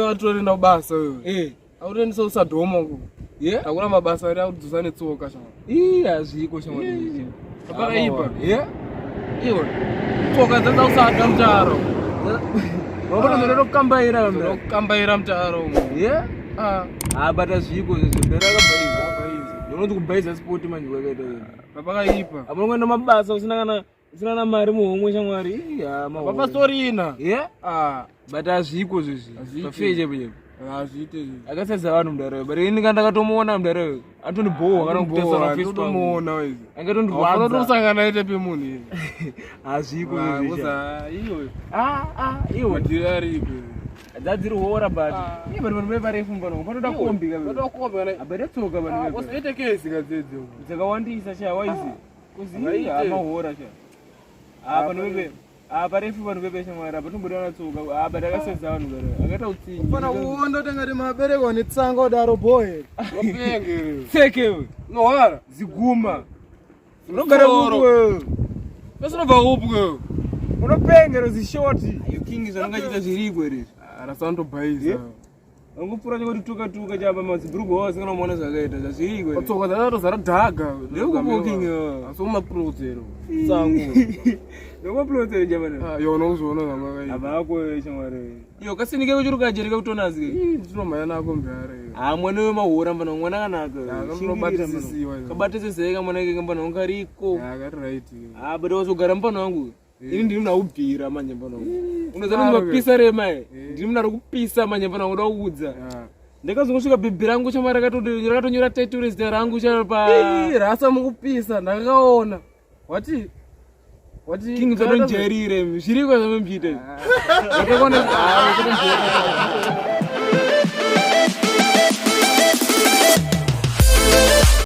atori na basa wewe. Aureni so sadhomo ku. Akuna mabasa ari akudzosa netsoka shama. Azviko shama. Pakaipa. Iwe. Tsoka dzanza usata mutaro. Wabona ndokambaira mna. Ndokambaira mutaro. Bata zviko izvo ndarakabayiza. Ndinoti kubayiza sport manje kwakaita. Pakaipa. Amongenda mabasa usina kana mari muhomwe shamwari. Papa storina. Bata azviko izvi. Pafeje buje. Azviite. Akasadza vanhu mudaro. Bare ini kandakatomuona mudaro. Antoni bowa kana kutesa na face tomuona wewe. Angatondirwadza. Afuna kusangana ite pemunhu iye. Azviko izvi. Iwe. Iwe Ndiari iwe. Dzadziri hora bati. Bari vanhu veparefu mbano. Panoda kombi kabisa. Panoda kombi kana. Abere tsoka vanhu. Usaite kesi kadzedzo. Dzakawandisa cha waizi. Kuziya amahora cha. Vanhu parefu vanhu vepesha mwari apa tombodana tsoka badakasedza vanhu gara akaita utsinyi fana uondo tengati mabereko netsanga udaro boy wapenge tseke nohara ziguma unogara kupwe pesinobva kupwe unopengero zishoti ayo king zvanongachita zviriko ere arasandobhayiza angopfura chekuti tuka chapa mazibhurugu wose kana muona zvakaita zvazviriko ere tsoka dzatozara dhaga ndekupo king asi umaprozero sangu ndomaplotse jamana yona uzona ngamakai abako shamwari iyo kasinike kuchiruka jereka kutonazi ndinomhanya nako mbare mwana wemahora mbana mwana kanaka kanobatisisiwa kabatisiseka mwana keke mbana ungariko right bada wazogara mbana wangu ini ndiri muna kubvira manje mbana wangu unozana mapisa remai ndiri muna kupisa manje mbana wangu ndakuudza ndakazongosvika bhibhi rangu chamari rakatonyora title zita rangu chapa rasa mukupisa ndakaona wati king dzadonjerire zviriko zvamembite ndakakona